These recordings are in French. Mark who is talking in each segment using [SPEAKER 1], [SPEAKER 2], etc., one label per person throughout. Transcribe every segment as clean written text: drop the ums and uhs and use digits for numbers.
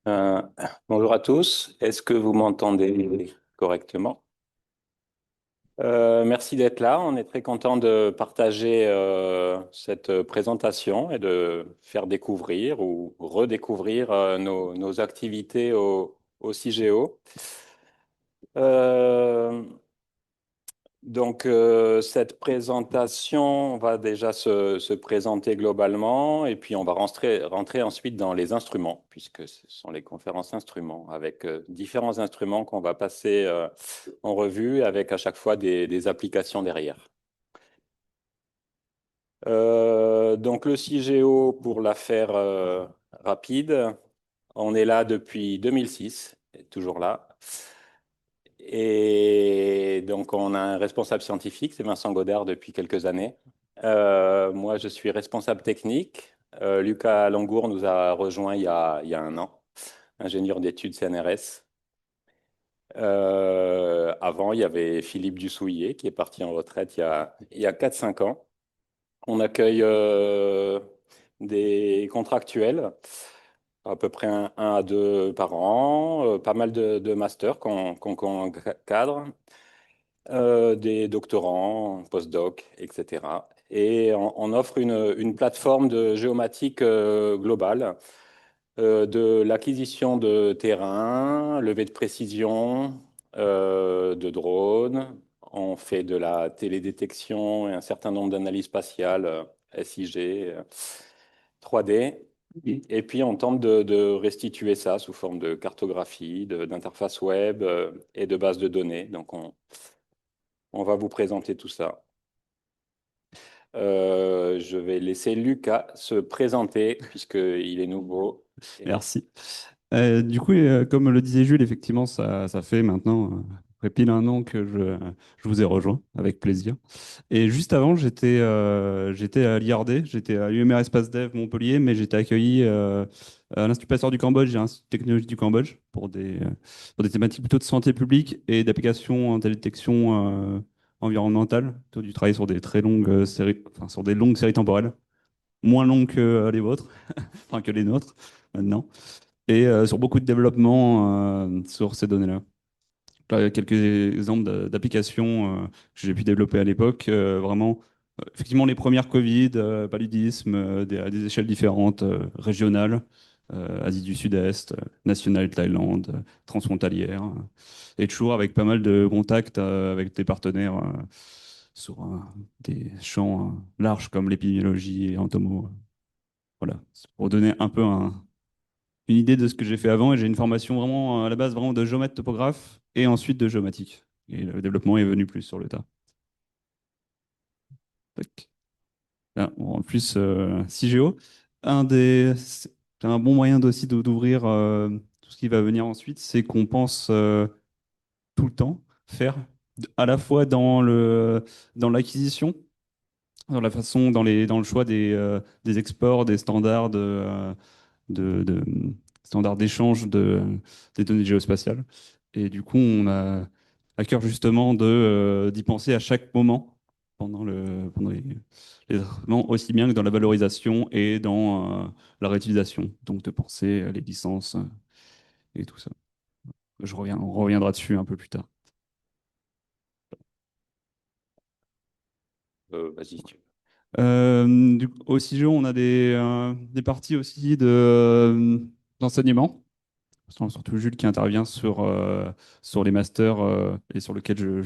[SPEAKER 1] Euh, Bonjour à tous. Est-ce que vous m'entendez correctement? Merci d'être là. On est très content de partager cette présentation et de faire découvrir ou redécouvrir nos activités au CIGEO. Euh, Cette présentation va déjà se présenter globalement et puis on va rentrer ensuite dans les instruments, puisque ce sont les conférences instruments, avec différents instruments qu'on va passer en revue, avec à chaque fois des applications derrière. Donc le CIGEO, pour la faire rapide, on est là depuis 2006, toujours là. Et donc, on a un responsable scientifique, c'est Vincent Godard depuis quelques années. Moi, je suis responsable technique. Lucas Langour nous a rejoint il y a un an, ingénieur d'études CNRS. Avant, il y avait Philippe Dussouillet qui est parti en retraite il y a 4-5 ans. On accueille des contractuels, à peu près un à deux par an, pas mal de masters qu'on cadre. Des doctorants, postdocs, etc. Et on offre une plateforme de géomatique globale, de l'acquisition de terrain, levée de précision, de drones. On fait de la télédétection et un certain nombre d'analyses spatiales, SIG, 3D. Et puis on tente de restituer ça sous forme de cartographie, d'interface web et de base de données. Donc on va vous présenter tout ça. Je vais laisser Lucas se présenter puisqu'il est nouveau.
[SPEAKER 2] Merci. Du coup, comme le disait Jules, effectivement, ça fait maintenant près pile un an que je vous ai rejoint, avec plaisir. Et juste avant, j'étais à l'IRD, j'étais à l'UMR Espace Dev Montpellier, mais j'étais accueilli à l'Institut Pasteur du Cambodge et à l'Institut de technologie du Cambodge pour des thématiques plutôt de santé publique et d'application en télédétection environnementale, plutôt du travail sur des très longues séries, enfin, sur des longues séries temporelles, moins longues que les vôtres, enfin que les nôtres maintenant et sur beaucoup de développement sur ces données-là. Là, il y a quelques exemples d'applications que j'ai pu développer à l'époque. Vraiment, effectivement, les premières Covid, paludisme, à des échelles différentes, régionales, Asie du Sud-Est, nationale Thaïlande, transfrontalière, et toujours avec pas mal de contacts avec des partenaires sur des champs larges comme l'épidémiologie et entomo. Voilà, c'est pour donner un peu une idée de ce que j'ai fait avant et j'ai une formation vraiment à la base vraiment de géomètre topographe et ensuite de géomatique. Et le développement est venu plus sur le tas. Tac. Là, bon, en plus, CIGEO, c'est un bon moyen aussi d'ouvrir tout ce qui va venir ensuite, c'est qu'on pense tout le temps faire à la fois dans l'acquisition, dans la façon, dans le choix des exports, des standards de standards d'échange des données géospatiales. Et du coup, on a à cœur justement d'y penser à chaque moment pendant les traitements, aussi bien que dans la valorisation et dans la réutilisation. Donc de penser à les licences et tout ça. On reviendra dessus un peu plus tard.
[SPEAKER 1] Vas-y, tu...
[SPEAKER 2] Au CIGEO, on a des parties aussi d'enseignement. Surtout Jules qui intervient sur les masters et sur lequel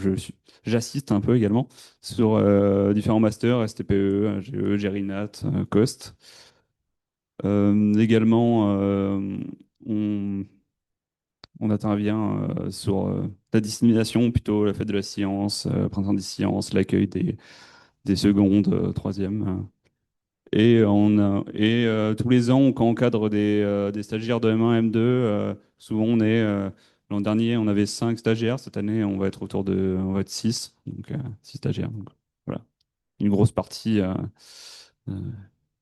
[SPEAKER 2] j'assiste un peu également sur différents masters, STPE, AGE, GERINAT, COST. Également, on, on intervient sur la dissémination, plutôt la fête de la science, printemps des sciences, l'accueil des secondes, troisièmes. Tous les ans, quand on encadre des stagiaires de M1, M2, souvent l'an dernier, on avait 5 stagiaires. Cette année, on va être 6, donc 6 stagiaires. Donc, voilà, une grosse partie euh,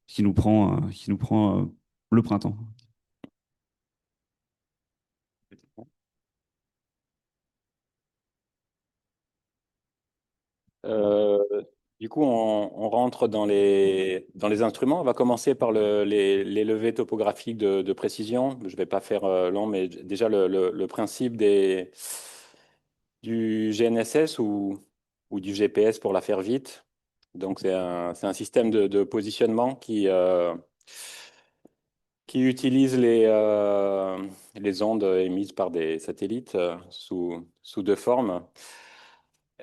[SPEAKER 2] qui nous prend le printemps.
[SPEAKER 1] Du coup, on rentre dans les instruments. On va commencer par les levées topographiques de précision. Je ne vais pas faire long, mais déjà le principe du GNSS ou du GPS pour la faire vite. Donc, c'est un système de positionnement qui utilise les ondes émises par des satellites sous deux formes.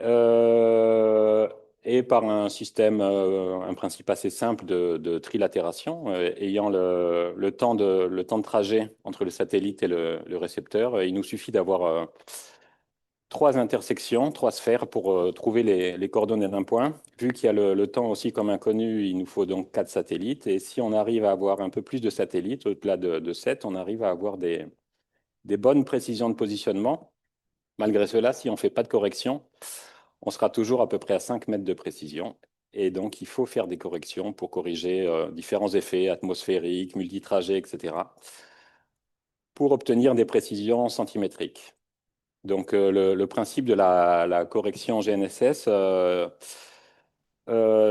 [SPEAKER 1] Euh, et par un système, un principe assez simple de trilatération, ayant le temps de trajet entre le satellite et le récepteur. Il nous suffit d'avoir trois intersections, trois sphères pour trouver les coordonnées d'un point. Vu qu'il y a le temps aussi comme inconnu, il nous faut donc quatre satellites. Et si on arrive à avoir un peu plus de satellites, au-delà de 7, on arrive à avoir des bonnes précisions de positionnement. Malgré cela, si on ne fait pas de correction, on sera toujours à peu près à 5 mètres de précision. Et donc, il faut faire des corrections pour corriger différents effets atmosphériques, multitrajets, etc., pour obtenir des précisions centimétriques. Donc, le principe de la correction GNSS,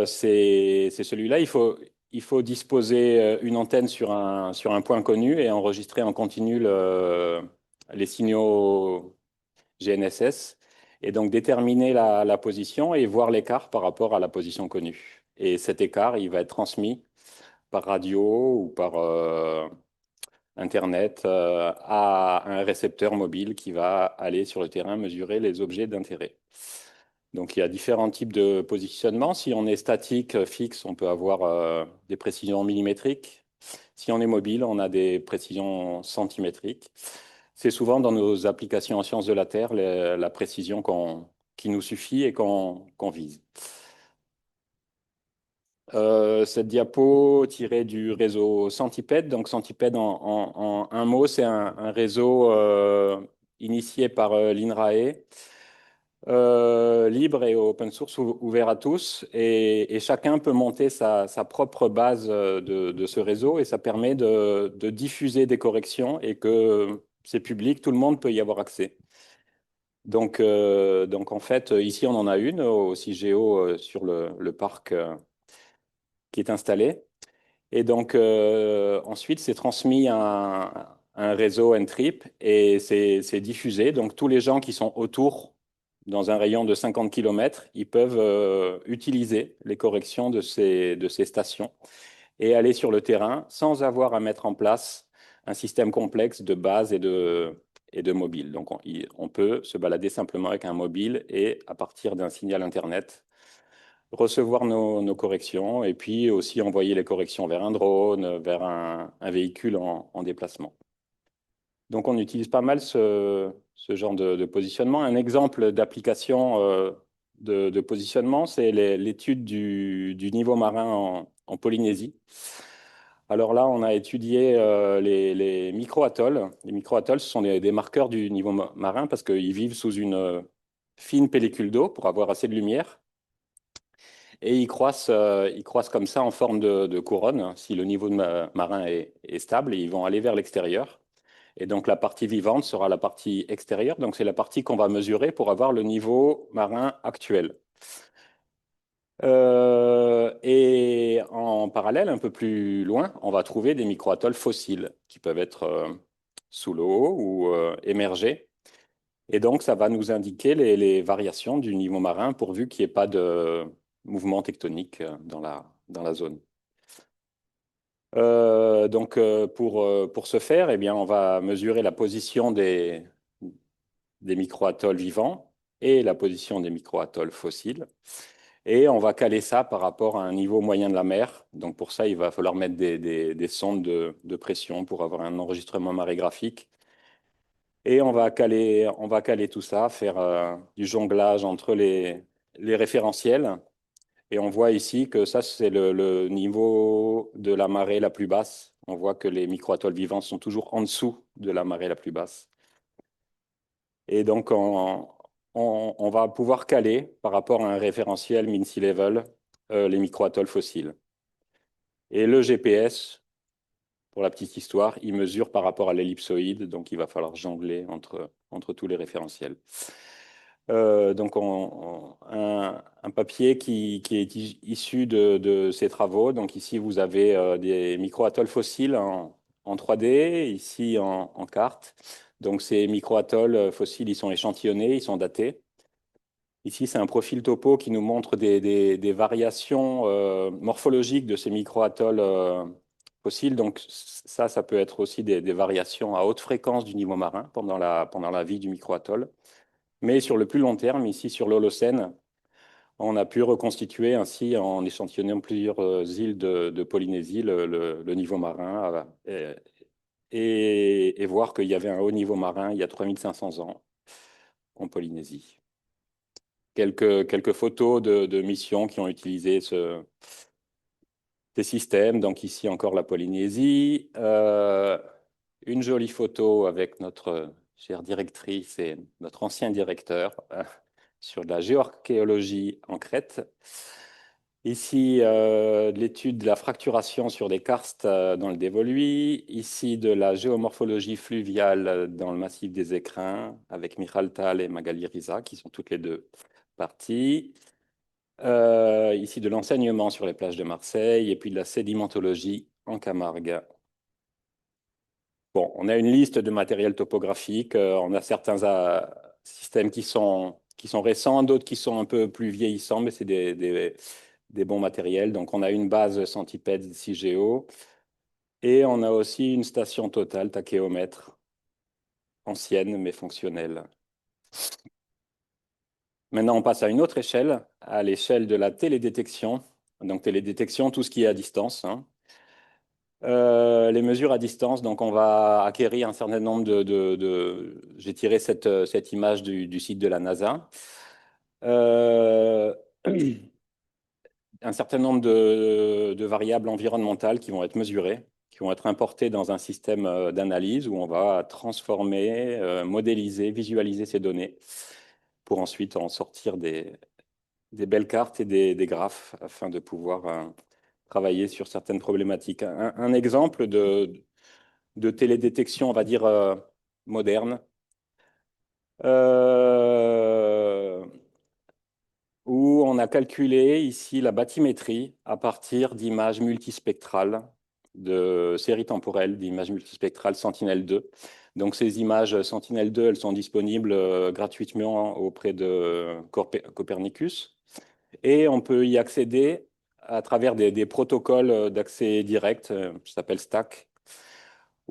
[SPEAKER 1] c'est celui-là. Il faut disposer une antenne sur un point connu et enregistrer en continu les signaux GNSS, et donc déterminer la position et voir l'écart par rapport à la position connue. Et cet écart, il va être transmis par radio ou par Internet à un récepteur mobile qui va aller sur le terrain mesurer les objets d'intérêt. Donc il y a différents types de positionnement. Si on est statique, fixe, on peut avoir des précisions millimétriques. Si on est mobile, on a des précisions centimétriques. C'est souvent dans nos applications en sciences de la Terre la précision qui nous suffit et qu'on vise. Cette diapo tirée du réseau Centipede. Donc Centipede, en un mot, c'est un réseau initié par l'INRAE, libre et open source, ouvert à tous. Et chacun peut monter sa propre base de ce réseau, et ça permet de diffuser des corrections et que c'est public, tout le monde peut y avoir accès. Donc en fait, ici, on en a une au CIGEO sur le parc qui est installé. Et donc, ensuite, c'est transmis à un réseau N-Trip et c'est diffusé. Donc, tous les gens qui sont autour, dans un rayon de 50 km, ils peuvent utiliser les corrections de ces stations et aller sur le terrain sans avoir à mettre en place un système complexe de base et de mobile. Donc, on peut se balader simplement avec un mobile et, à partir d'un signal Internet, recevoir nos corrections et puis aussi envoyer les corrections vers un drone, vers un véhicule en déplacement. Donc on utilise pas mal ce genre de positionnement. Un exemple d'application de positionnement, c'est l'étude du niveau marin en Polynésie. Alors là, on a étudié les micro-atolls. Les micro-atolls, ce sont des marqueurs du niveau marin parce qu'ils vivent sous une fine pellicule d'eau pour avoir assez de lumière. Et ils croissent comme ça en forme de couronne. Si le niveau marin est stable, ils vont aller vers l'extérieur. Et donc la partie vivante sera la partie extérieure. Donc c'est la partie qu'on va mesurer pour avoir le niveau marin actuel. Et en parallèle, un peu plus loin, on va trouver des micro-atolls fossiles qui peuvent être sous l'eau ou émergés. Et donc, ça va nous indiquer les variations du niveau marin pourvu qu'il n'y ait pas de mouvement tectonique dans la zone. Pour ce faire, eh bien, on va mesurer la position des micro-atolls vivants et la position des micro-atolls fossiles. Et on va caler ça par rapport à un niveau moyen de la mer. Donc pour ça, il va falloir mettre des sondes de pression pour avoir un enregistrement marégraphique. Et on va caler tout ça, faire du jonglage entre les référentiels. Et on voit ici que ça, c'est le niveau de la marée la plus basse. On voit que les micro-atolls vivants sont toujours en dessous de la marée la plus basse. Et donc, on va pouvoir caler par rapport à un référentiel mean sea level les micro-atolls fossiles. Et le GPS, pour la petite histoire, il mesure par rapport à l'ellipsoïde, donc il va falloir jongler entre tous les référentiels. Donc, un papier qui est issu de ces travaux. Donc, ici, vous avez des micro-atolls fossiles en 3D, ici en carte. Donc, ces micro-atolls fossiles, ils sont échantillonnés, ils sont datés. Ici, c'est un profil topo qui nous montre des variations morphologiques de ces micro-atolls fossiles. Donc, ça peut être aussi des variations à haute fréquence du niveau marin pendant la vie du micro-atoll. Mais sur le plus long terme, ici sur l'Holocène, on a pu reconstituer ainsi, en échantillonnant plusieurs îles de Polynésie, le niveau marin et voir qu'il y avait un haut niveau marin il y a 3500 ans en Polynésie. Quelques photos de missions qui ont utilisé ces systèmes. Donc ici encore la Polynésie. Une jolie photo avec notre chère directrice et notre ancien directeur sur de la géoarchéologie en Crète. Ici, de l'étude de la fracturation sur des karstes dans le Dévoluy. Ici, de la géomorphologie fluviale dans le massif des Écrins avec Michal Tal et Magali Riza, qui sont toutes les deux parties. Ici, de l'enseignement sur les plages de Marseille et puis de la sédimentologie en Camargue. Bon, on a une liste de matériel topographique. On a certains systèmes qui sont récents, d'autres qui sont un peu plus vieillissants, mais c'est des bons matériels. Donc, on a une base centipède CIGEO et on a aussi une station totale tachéomètre, ancienne mais fonctionnelle. Maintenant, on passe à une autre échelle, à l'échelle de la télédétection. Donc, télédétection, tout ce qui est à distance, hein. Les mesures à distance, donc on va acquérir un certain nombre J'ai tiré cette image du site de la NASA. Euh, un certain nombre de variables environnementales qui vont être mesurées, qui vont être importées dans un système d'analyse où on va transformer, modéliser, visualiser ces données pour ensuite en sortir des belles cartes et des graphes afin de pouvoir travailler sur certaines problématiques. Un exemple de télédétection, on va dire, moderne, euh, où on a calculé ici la bathymétrie à partir d'images multispectrales, de séries temporelles d'images multispectrales Sentinel-2. Donc ces images Sentinel-2, elles sont disponibles gratuitement auprès de Copernicus. Et on peut y accéder à travers des protocoles d'accès direct, ça s'appelle STAC,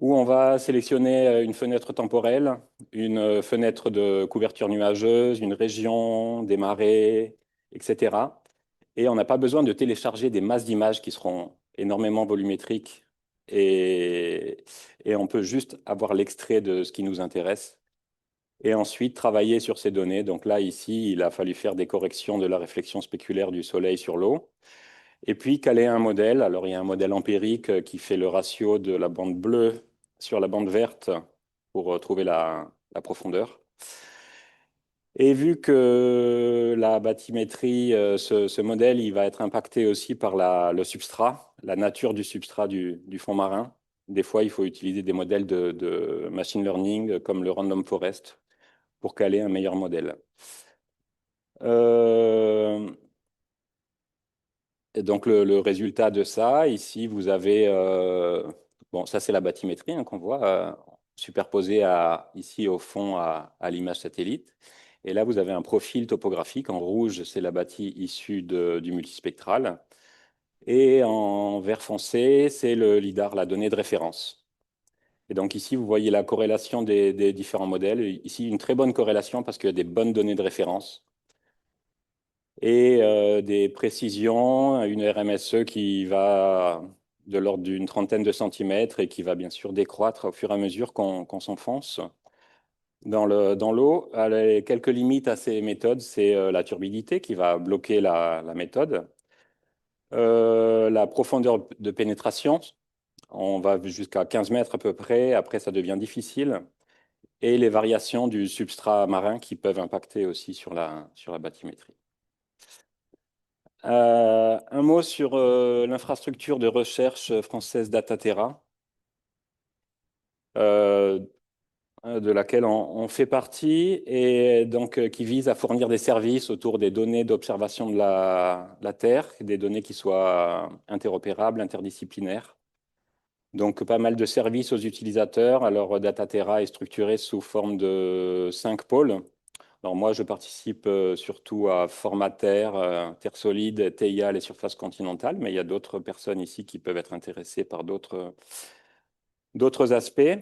[SPEAKER 1] où on va sélectionner une fenêtre temporelle, une fenêtre de couverture nuageuse, une région, des marées, etc. Et on n'a pas besoin de télécharger des masses d'images qui seront énormément volumétriques et on peut juste avoir l'extrait de ce qui nous intéresse et ensuite travailler sur ces données. Donc là, ici, il a fallu faire des corrections de la réflexion spéculaire du Soleil sur l'eau. Et puis caler un modèle. Alors, il y a un modèle empirique qui fait le ratio de la bande bleue sur la bande verte pour trouver la profondeur. Et vu que la bathymétrie, ce modèle, il va être impacté aussi par le substrat, la nature du substrat du fond marin. Des fois, il faut utiliser des modèles de machine learning comme le random forest pour caler un meilleur modèle. Euh, Et donc, le résultat de ça, ici, vous avez, bon, ça c'est la bathymétrie hein, qu'on voit superposée ici au fond à l'image satellite. Et là, vous avez un profil topographique. En rouge, c'est la bâtie issue du multispectral. Et en vert foncé, c'est le LIDAR, la donnée de référence. Et donc ici, vous voyez la corrélation des différents modèles. Ici, une très bonne corrélation parce qu'il y a des bonnes données de référence et des précisions, une RMSE qui va de l'ordre d'une trentaine de centimètres et qui va bien sûr décroître au fur et à mesure qu'on s'enfonce dans l'eau. Quelques limites à ces méthodes, c'est la turbidité qui va bloquer la méthode, la profondeur de pénétration, on va jusqu'à 15 mètres à peu près, après ça devient difficile, et les variations du substrat marin qui peuvent impacter aussi sur la bathymétrie. Un mot sur l'infrastructure de recherche française Dataterra. Euh, de laquelle on fait partie et donc qui vise à fournir des services autour des données d'observation de la Terre, des données qui soient interopérables, interdisciplinaires. Donc, pas mal de services aux utilisateurs. Alors, Dataterra est structuré sous forme de 5 pôles. Alors, moi, je participe surtout à Formater, Terre solide, TIA, les surfaces continentales, mais il y a d'autres personnes ici qui peuvent être intéressées par d'autres aspects.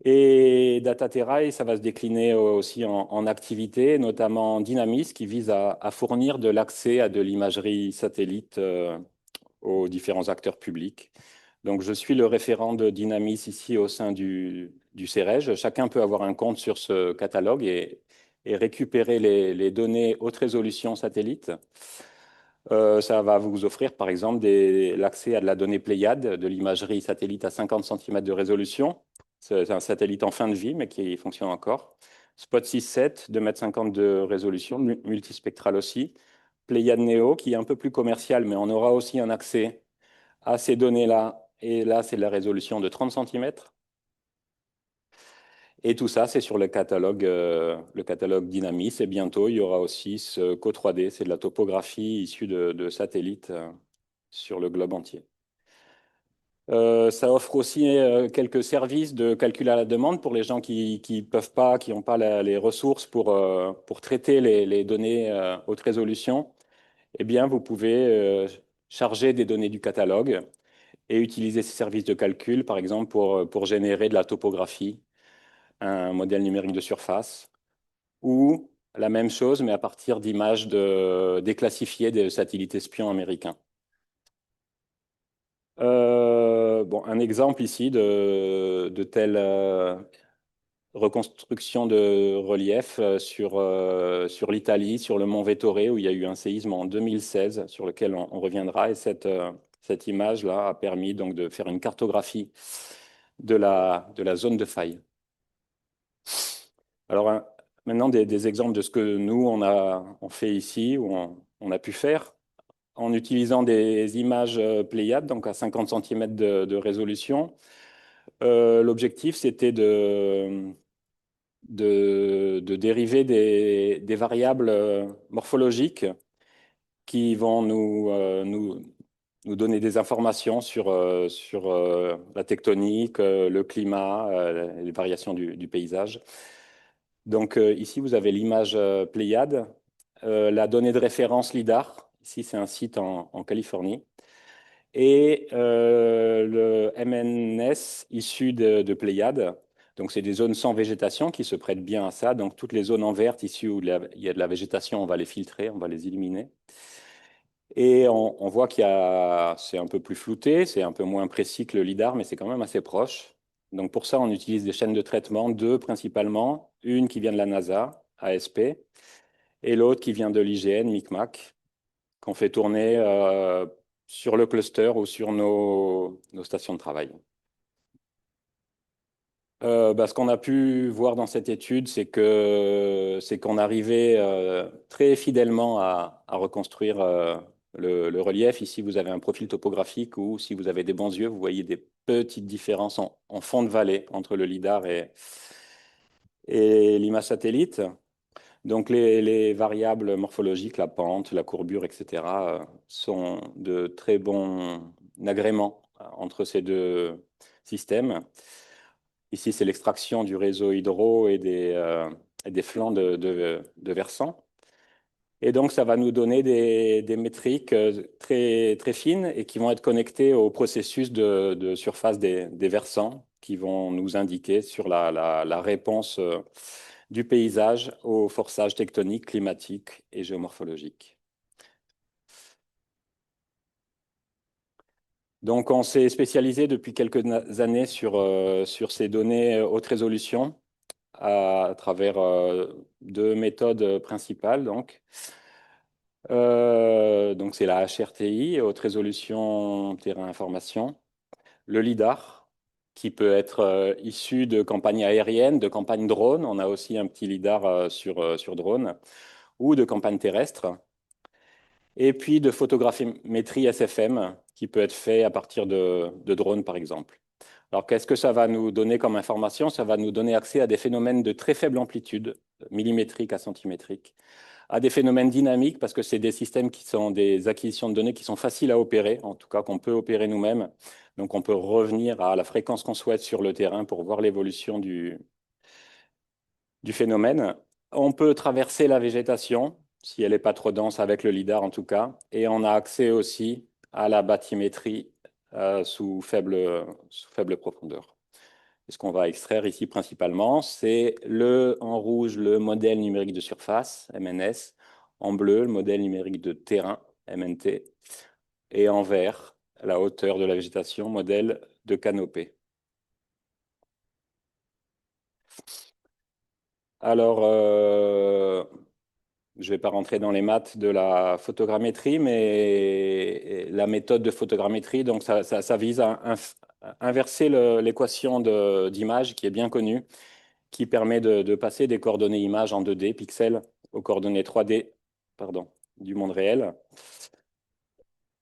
[SPEAKER 1] Et Dataterra, et ça va se décliner aussi en activités, notamment Dynamis, qui vise à fournir de l'accès à de l'imagerie satellite aux différents acteurs publics. Donc, je suis le référent de Dynamis ici au sein du CEREJ. Chacun peut avoir un compte sur ce catalogue et récupérer les données haute résolution satellite. Ça va vous offrir, par exemple, l'accès à de la donnée Pléiade, de l'imagerie satellite à 50 cm de résolution. C'est un satellite en fin de vie, mais qui fonctionne encore. Spot 6.7, 2,50 m de résolution, multispectral aussi. Pléiade Neo, qui est un peu plus commercial, mais on aura aussi un accès à ces données-là. Et là, c'est de la résolution de 30 cm. Et tout ça, c'est sur le catalogue Dynamis. Et bientôt, il y aura aussi ce Co3D, c'est de la topographie issue de satellites sur le globe entier. Ça offre aussi quelques services de calcul à la demande pour les gens qui peuvent pas, qui n'ont pas les ressources pour traiter les données haute résolution. Eh bien, vous pouvez charger des données du catalogue et utiliser ces services de calcul, par exemple, pour générer de la topographie, un modèle numérique de surface, ou la même chose, mais à partir d'images déclassifiées des satellites espions américains. Bon, un exemple ici de telle reconstruction de relief sur l'Italie, sur le mont Vettore, où il y a eu un séisme en 2016, sur lequel on reviendra. Et cette image-là a permis donc de faire une cartographie de la zone de faille. Alors maintenant, des exemples de ce que nous, on fait ici, ou on a pu faire en utilisant des images Pléiades, donc à 50 cm de résolution. L'objectif, c'était de dériver des variables morphologiques qui vont nous donner des informations sur la tectonique, le climat, les variations du paysage. Donc ici, vous avez l'image Pléiade, la donnée de référence LIDAR. Ici, c'est un site en Californie. Et le MNS issu de Pléiade. Donc, c'est des zones sans végétation qui se prêtent bien à ça. Donc, toutes les zones en vert issues où il y a de la végétation, on va les filtrer, on va les éliminer. Et on voit c'est un peu plus flouté, c'est un peu moins précis que le LIDAR, mais c'est quand même assez proche. Donc, pour ça, on utilise des chaînes de traitement, deux principalement. Une qui vient de la NASA, ASP, et l'autre qui vient de l'IGN, MICMAC, qu'on fait tourner sur le cluster ou sur nos stations de travail. Ce qu'on a pu voir dans cette étude, c'est qu'on arrivait très fidèlement à reconstruire le relief. Ici, vous avez un profil topographique où, si vous avez des bons yeux, vous voyez des petites différences en fond de vallée entre le lidar et l'image satellite. Donc, les variables morphologiques, la pente, la courbure, etc., sont de très bons agréments entre ces deux systèmes. Ici, c'est l'extraction du réseau hydro et des flancs de versants. Et donc, ça va nous donner des métriques très, très fines et qui vont être connectées au processus de surface des versants qui vont nous indiquer sur la réponse du paysage aux forçages tectoniques, climatiques et géomorphologiques. Donc, on s'est spécialisé depuis quelques années sur ces données haute résolution à travers deux méthodes principales. Donc c'est la HRTI, haute résolution terrain information, le LIDAR, qui peut être issu de campagnes aériennes, de campagnes drones. On a aussi un petit LIDAR sur drone, ou de campagnes terrestres. Et puis de photogrammétrie SFM, qui peut être fait à partir de drones, par exemple. Alors, qu'est-ce que ça va nous donner comme information? Ça va nous donner accès à des phénomènes de très faible amplitude, millimétriques à centimétriques, à des phénomènes dynamiques, parce que c'est des systèmes qui sont des acquisitions de données qui sont faciles à opérer, en tout cas qu'on peut opérer nous-mêmes. Donc, on peut revenir à la fréquence qu'on souhaite sur le terrain pour voir l'évolution du phénomène. On peut traverser la végétation, si elle n'est pas trop dense avec le lidar en tout cas, et on a accès aussi à la bathymétrie sous faible profondeur. Et ce qu'on va extraire ici principalement, c'est en rouge le modèle numérique de surface, MNS, en bleu le modèle numérique de terrain, MNT, et en vert la hauteur de la végétation, modèle de canopée. Alors, je ne vais pas rentrer dans les maths de la photogrammétrie, mais la méthode de photogrammétrie, donc ça vise à inverser l'équation d'image qui est bien connue, qui permet de passer des coordonnées images en 2D, pixels, aux coordonnées 3D, pardon, du monde réel,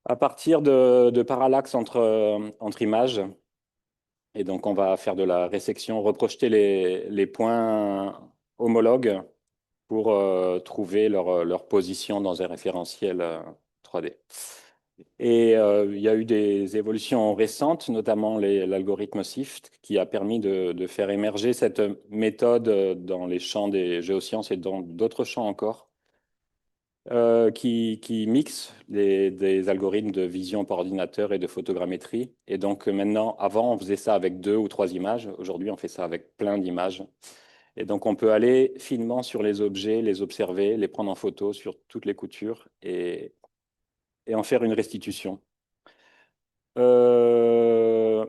[SPEAKER 1] à partir de parallaxes entre images. Et donc, on va faire de la résection, reprojeter les points homologues pour trouver leur position dans un référentiel 3D. Et il y a eu des évolutions récentes, notamment l'algorithme SIFT, qui a permis de faire émerger cette méthode dans les champs des géosciences et dans d'autres champs encore, qui mixe des algorithmes de vision par ordinateur et de photogrammétrie. Et donc maintenant, avant, on faisait ça avec 2 ou 3 images. Aujourd'hui, on fait ça avec plein d'images. Et donc, on peut aller finement sur les objets, les observer, les prendre en photo sur toutes les coutures et en faire une restitution. Euh,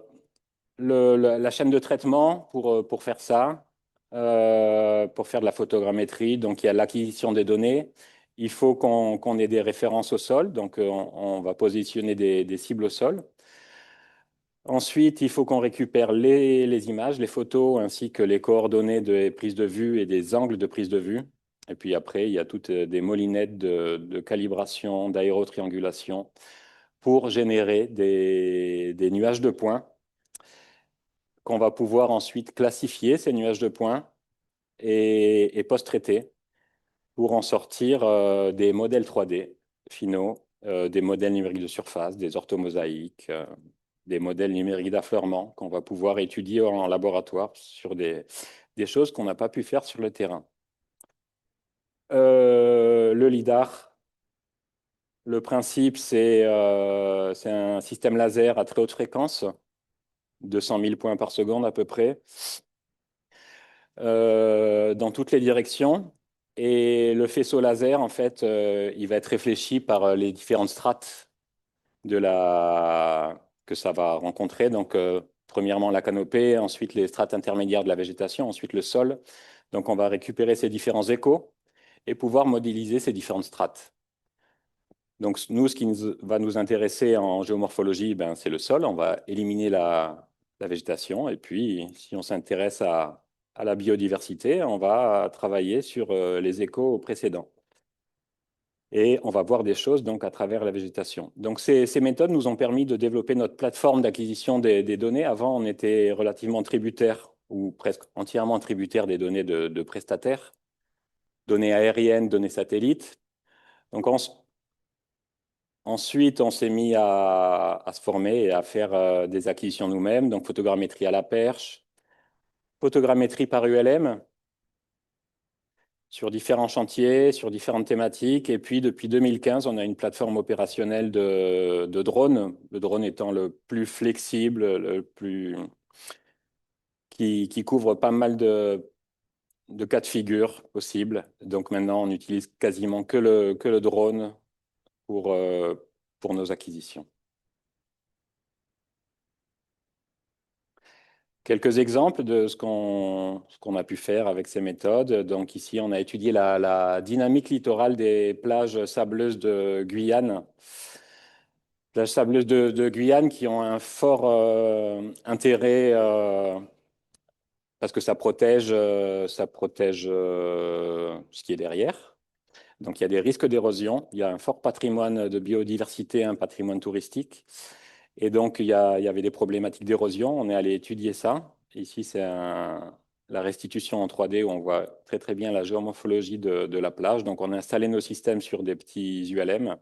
[SPEAKER 1] la chaîne de traitement pour faire ça, pour faire de la photogrammétrie, donc il y a l'acquisition des données. Il faut qu'on ait des références au sol, donc on va positionner des cibles au sol. Ensuite, il faut qu'on récupère les images, les photos, ainsi que les coordonnées des prises de vue et des angles de prise de vue. Et puis après, il y a toutes des moulinettes de calibration, d'aérotriangulation pour générer des nuages de points qu'on va pouvoir ensuite classifier, ces nuages de points, et post-traiter pour en sortir des modèles 3D finaux, des modèles numériques de surface, des orthomosaïques, des modèles numériques d'affleurement qu'on va pouvoir étudier en laboratoire sur des choses qu'on n'a pas pu faire sur le terrain. Le LIDAR, le principe, c'est un système laser à très haute fréquence, 200 000 points par seconde à peu près, dans toutes les directions. Et le faisceau laser, en fait, il va être réfléchi par les différentes strates que ça va rencontrer. Donc, premièrement, la canopée, ensuite les strates intermédiaires de la végétation, ensuite le sol. Donc, on va récupérer ces différents échos et pouvoir modéliser ces différentes strates. Donc, nous, ce qui va nous intéresser en géomorphologie, ben, c'est le sol. On va éliminer la végétation. Et puis, si on s'intéresse à la biodiversité, on va travailler sur les échos précédents. Et on va voir des choses donc à travers la végétation. Donc ces méthodes nous ont permis de développer notre plateforme d'acquisition des données. Avant, on était relativement tributaire ou presque entièrement tributaire des données de prestataires, données aériennes, données satellites. Donc ensuite, on s'est mis à se former et à faire des acquisitions nous-mêmes, donc photogrammétrie à la perche, photogrammétrie par ULM, sur différents chantiers, sur différentes thématiques. Et puis, depuis 2015, on a une plateforme opérationnelle de drones, le drone étant le plus flexible, qui couvre pas mal de cas de figure possibles. Donc maintenant, on utilise quasiment que le drone pour nos acquisitions. Quelques exemples de ce qu'on a pu faire avec ces méthodes. Donc ici, on a étudié la dynamique littorale des plages sableuses de Guyane. Plages sableuses de Guyane qui ont un fort intérêt parce que ça protège ce qui est derrière. Donc il y a des risques d'érosion, il y a un fort patrimoine de biodiversité, un patrimoine touristique. Et donc, il y avait des problématiques d'érosion. On est allé étudier ça. Ici, c'est la restitution en 3D où on voit très très bien la géomorphologie de la plage. Donc, on a installé nos systèmes sur des petits ULM.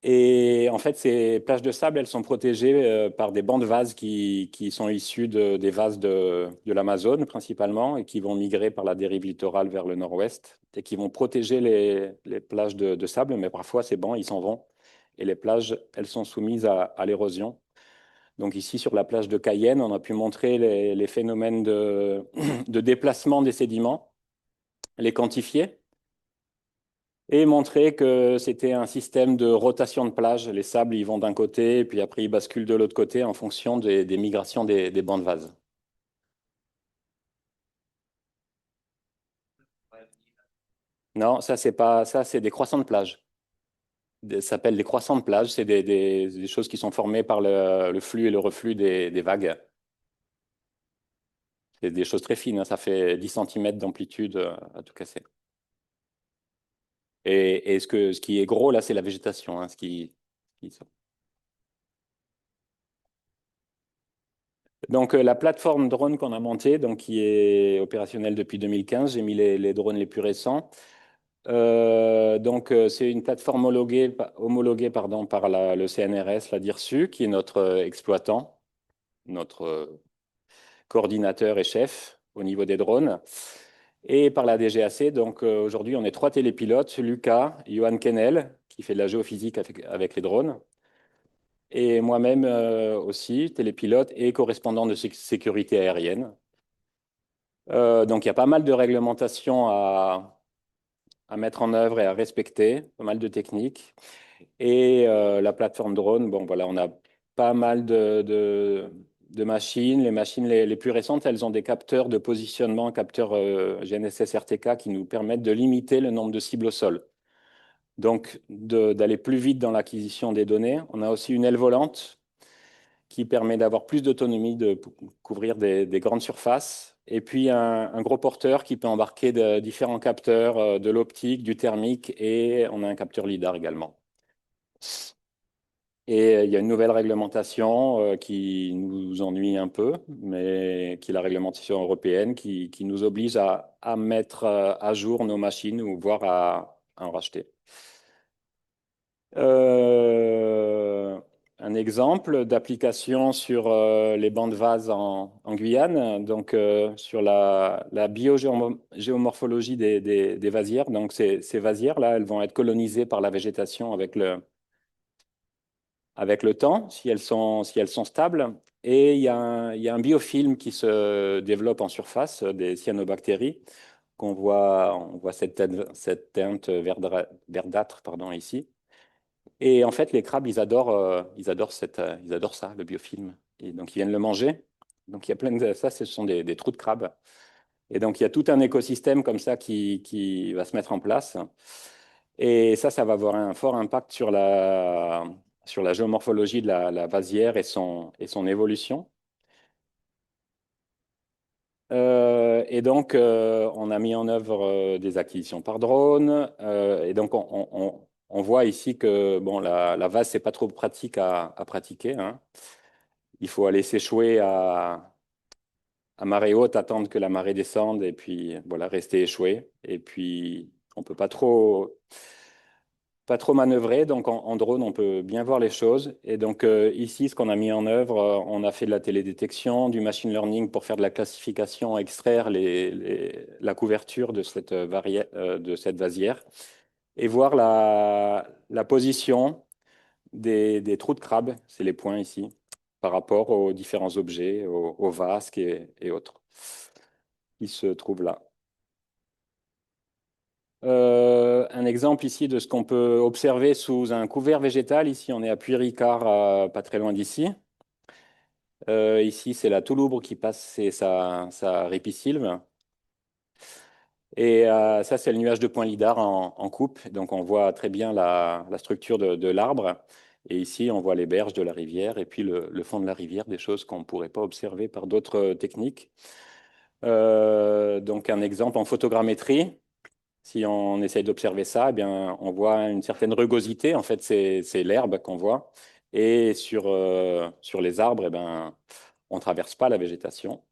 [SPEAKER 1] Et en fait, ces plages de sable, elles sont protégées par des bancs de vases qui sont issus des vases de l'Amazone principalement et qui vont migrer par la dérive littorale vers le nord-ouest et qui vont protéger les plages de sable. Mais parfois, ces bancs, ils s'en vont et les plages, elles sont soumises à l'érosion. Donc ici, sur la plage de Cayenne, on a pu montrer les phénomènes de déplacement des sédiments, les quantifier et montrer que c'était un système de rotation de plage. Les sables, ils vont d'un côté, et puis après, ils basculent de l'autre côté en fonction des migrations des bancs de vase. Non, ça, c'est pas ça, c'est des croissants de plage. Ça s'appelle des croissants de plage. C'est des choses qui sont formées par le flux et le reflux des vagues. C'est des choses très fines, hein. Ça fait 10 centimètres d'amplitude à tout casser. Et ce qui est gros, là, c'est la végétation, hein, qui- Donc, la plateforme drone qu'on a montée, donc, qui est opérationnelle depuis 2015, j'ai mis les drones les plus récents. C'est une plateforme homologuée pardon, par le CNRS, la DIRSU, qui est notre exploitant, notre coordinateur et chef au niveau des drones, et par la DGAC. Donc, aujourd'hui, on est 3 télépilotes, Lucas, Johan Kennel, qui fait de la géophysique avec les drones, et moi-même aussi, télépilote et correspondant de sécurité aérienne. Donc, il y a pas mal de réglementations à mettre en œuvre et à respecter, pas mal de techniques. Et la plateforme drone, bon, voilà, on a pas mal de machines. Les machines les plus récentes, elles ont des capteurs de positionnement, capteurs GNSS RTK qui nous permettent de limiter le nombre de cibles au sol. Donc, d'aller plus vite dans l'acquisition des données. On a aussi une aile volante qui permet d'avoir plus d'autonomie, de couvrir des grandes surfaces. Et puis un gros porteur qui peut embarquer différents capteurs, de l'optique, du thermique, et on a un capteur LIDAR également. Et il y a une nouvelle réglementation qui nous ennuie un peu, mais qui est la réglementation européenne qui nous oblige à mettre à jour nos machines ou voire à en racheter. Euh, un exemple d'application sur les bancs de vase en Guyane, donc sur la biogéomorphologie des vasières. Donc ces vasières-là, elles vont être colonisées par la végétation avec le temps, si elles sont stables. Et il y a un biofilm qui se développe en surface, des cyanobactéries, on voit cette teinte verdâtre pardon, ici. Et en fait, les crabes, ils adorent ça, le biofilm. Et donc, ils viennent le manger. Donc, il y a plein de ça, ce sont des trous de crabes. Et donc, il y a tout un écosystème comme ça qui va se mettre en place. Et ça va avoir un fort impact sur la géomorphologie de la vasière et son évolution. On a mis en œuvre des acquisitions par drone. Et donc, on voit ici que bon, la vase, c'est pas trop pratique à pratiquer, hein. Il faut aller s'échouer à marée haute, attendre que la marée descende et puis voilà, rester échoué. Et puis, on peut pas trop manœuvrer. Donc, en drone, on peut bien voir les choses. Et donc, ici, ce qu'on a mis en œuvre, on a fait de la télédétection, du machine learning pour faire de la classification, extraire la couverture de cette vasière et voir la position des trous de crabe, c'est les points ici, par rapport aux différents objets, aux vasques et autres qui se trouvent là. Un exemple ici de ce qu'on peut observer sous un couvert végétal. Ici, on est à Puy-Ricard, pas très loin d'ici. Ici, c'est la touloubre qui passe, c'est sa ripisylve. Et ça, c'est le nuage de points lidar en coupe. Donc, on voit très bien la structure de l'arbre. Et ici, on voit les berges de la rivière et puis le fond de la rivière, des choses qu'on ne pourrait pas observer par d'autres techniques. Donc, un exemple en photogrammétrie. Si on essaye d'observer ça, eh bien, on voit une certaine rugosité. En fait, c'est l'herbe qu'on voit. Et sur les arbres, eh ben, on ne traverse pas la végétation.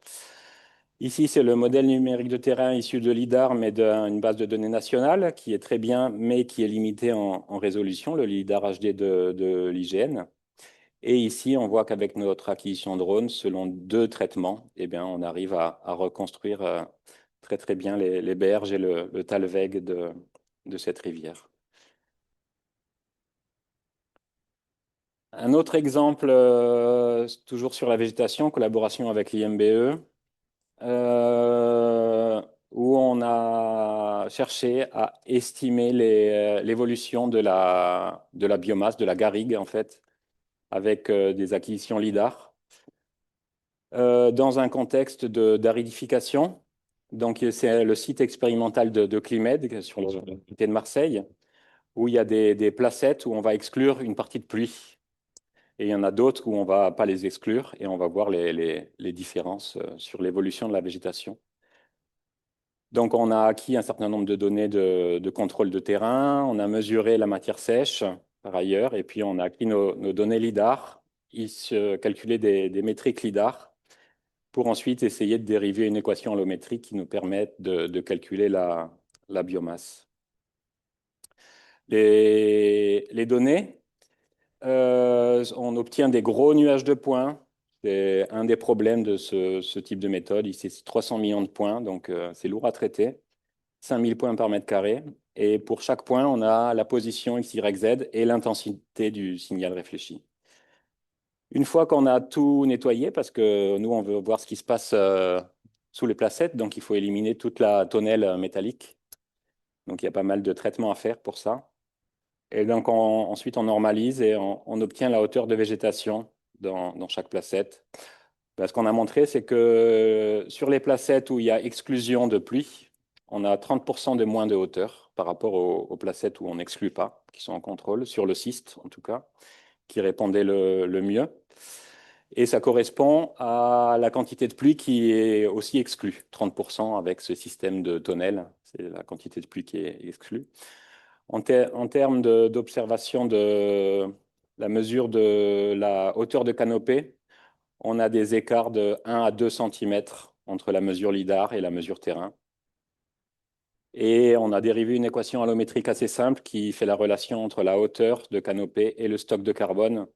[SPEAKER 1] Ici, c'est le modèle numérique de terrain issu de LIDAR, mais d'une base de données nationale qui est très bien, mais qui est limitée en résolution, le LIDAR HD de l'IGN. Et ici, on voit qu'avec notre acquisition drone, selon 2 traitements, eh bien, on arrive à reconstruire très très bien les berges et le talweg de cette rivière. Un autre exemple, toujours sur la végétation, collaboration avec l'IMBE, où on a cherché à estimer l'évolution de la biomasse, de la garrigue en fait, avec des acquisitions LIDAR, dans un contexte d'aridification. Donc c'est le site expérimental de Climed sur l'université de Marseille, où il y a des placettes où on va exclure une partie de pluie. Et il y en a d'autres où on ne va pas les exclure et on va voir les différences sur l'évolution de la végétation. Donc, on a acquis un certain nombre de données de contrôle de terrain, on a mesuré la matière sèche par ailleurs, et puis on a acquis nos données LIDAR, calculer des métriques LIDAR pour ensuite essayer de dériver une équation allométrique qui nous permette de calculer la biomasse. Les données, on obtient des gros nuages de points. C'est un des problèmes de ce type de méthode. Ici, c'est 300 millions de points, donc c'est lourd à traiter. 5000 points par mètre carré. Et pour chaque point, on a la position X, Y, Z et l'intensité du signal réfléchi. Une fois qu'on a tout nettoyé, parce que nous, on veut voir ce qui se passe sous les placettes, donc il faut éliminer toute la tonnelle métallique. Donc il y a pas mal de traitements à faire pour ça. Et donc ensuite, on normalise et on obtient la hauteur de végétation dans chaque placette. Ce qu'on a montré, c'est que sur les placettes où il y a exclusion de pluie, on a 30% de moins de hauteur par rapport aux placettes où on n'exclut pas, qui sont en contrôle, sur le cyste en tout cas, qui répondait le mieux. Et ça correspond à la quantité de pluie qui est aussi exclue, 30% avec ce système de tonnelle, c'est la quantité de pluie qui est exclue. En termes d'observation de la mesure de la hauteur de canopée, on a des écarts de 1 à 2 cm entre la mesure LIDAR et la mesure terrain. Et on a dérivé une équation allométrique assez simple qui fait la relation entre la hauteur de canopée et le stock de carbone.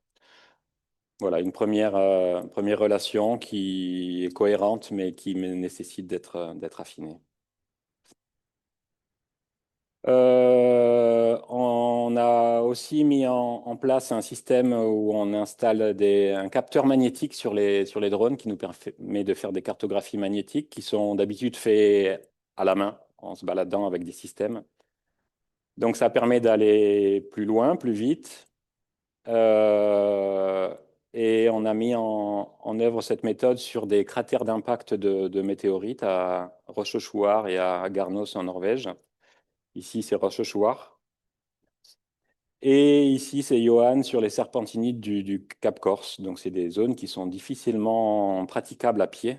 [SPEAKER 1] Voilà, une première relation qui est cohérente, mais qui nécessite d'être affinée. On a aussi mis en place un système où on installe un capteur magnétique sur les drones qui nous permet de faire des cartographies magnétiques qui sont d'habitude faites à la main en se baladant avec des systèmes. Donc ça permet d'aller plus loin, plus vite. Et on a mis en œuvre cette méthode sur des cratères d'impact de météorites à Rochechouart et à Garnos en Norvège. Ici, c'est Rochechouart. Et ici, c'est Johan sur les serpentinides du Cap Corse. Donc, c'est des zones qui sont difficilement praticables à pied.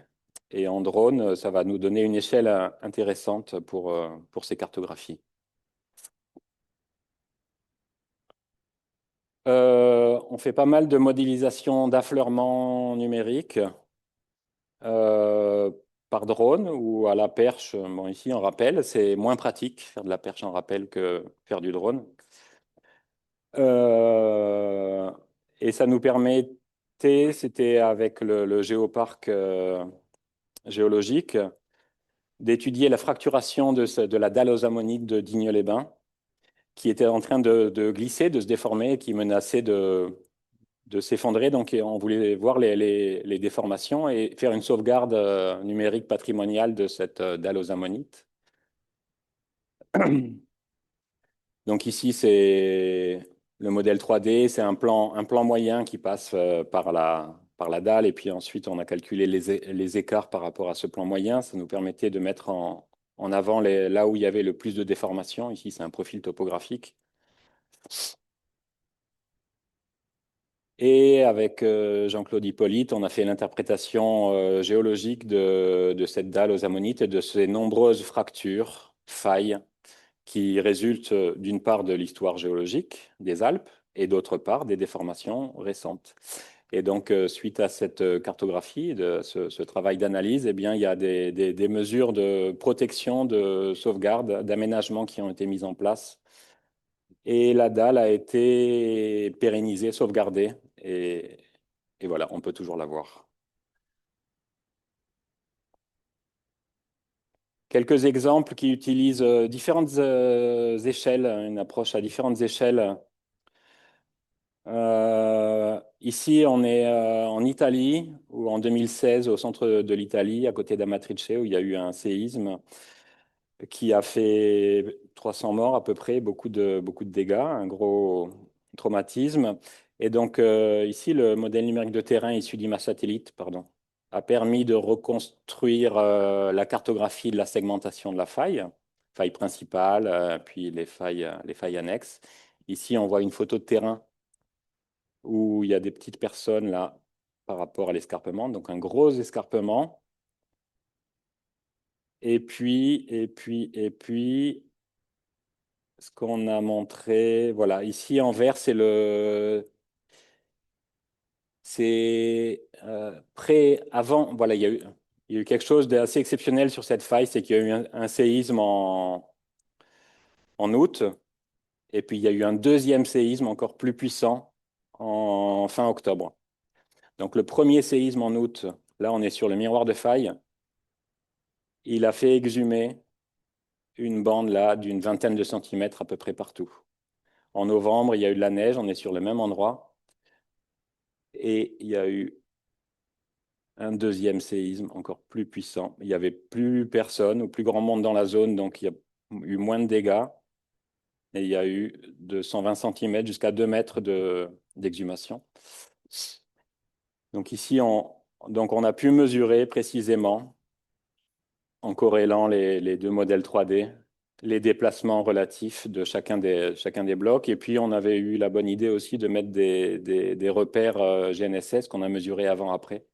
[SPEAKER 1] Et en drone, ça va nous donner une échelle intéressante pour ces cartographies. On fait pas mal de modélisation d'affleurement numérique euh, par drone ou à la perche. Bon, ici, en rappel, c'est moins pratique faire de la perche en rappel que faire du drone. Euh, et ça nous permettait, c'était avec le géoparc géologique, d'étudier la fracturation de la dalle aux ammonites de Digne-les-Bains, qui était en train de glisser, de se déformer, qui menaçait de s'effondrer. Donc, on voulait voir les déformations et faire une sauvegarde numérique patrimoniale de cette dalle aux ammonites. Donc ici, c'est le modèle 3D, c'est un plan moyen qui passe par la dalle, et puis ensuite on a calculé les écarts par rapport à ce plan moyen. Ça nous permettait de mettre en avant là où il y avait le plus de déformations. Ici, c'est un profil topographique. Et avec Jean-Claude Hippolyte, on a fait l'interprétation géologique de cette dalle aux ammonites et de ces nombreuses fractures, failles, qui résultent d'une part de l'histoire géologique des Alpes, et d'autre part des déformations récentes. Et donc, suite à cette cartographie, ce travail d'analyse, eh bien, il y a des mesures de protection, de sauvegarde, d'aménagement qui ont été mises en place. Et la dalle a été pérennisée, sauvegardée, et voilà, on peut toujours la voir. Quelques exemples qui utilisent différentes échelles, une approche à différentes échelles. Ici, on est en Italie, ou en 2016, au centre de l'Italie, à côté d'Amatrice, où il y a eu un séisme qui a fait 300 morts à peu près, beaucoup de dégâts, un gros traumatisme. Et donc, ici, le modèle numérique de terrain issu d'images satellites, pardon, a permis de reconstruire la cartographie de la segmentation de la faille, faille principale, puis les failles annexes. Ici, on voit une photo de terrain où il y a des petites personnes là par rapport à l'escarpement, donc un gros escarpement. Et puis, ce qu'on a montré, voilà, ici en vert, c'est avant, voilà, il y a eu quelque chose d'assez exceptionnel sur cette faille, c'est qu'il y a eu un séisme en août, et puis il y a eu un deuxième séisme encore plus puissant en fin octobre. Donc le premier séisme en août, là on est sur le miroir de faille, il a fait exhumer une bande là d'une vingtaine de centimètres à peu près partout. En novembre, il y a eu de la neige, on est sur le même endroit, et il y a eu un deuxième séisme encore plus puissant. Il n'y avait plus personne ou plus grand monde dans la zone, donc il y a eu moins de dégâts, et il y a eu de 120 centimètres jusqu'à 2 mètres d'exhumation. Donc ici, on a pu mesurer précisément, en corrélant les deux modèles 3D, les déplacements relatifs de chacun des blocs. Et puis, on avait eu la bonne idée aussi de mettre des repères GNSS qu'on a mesurés avant-après.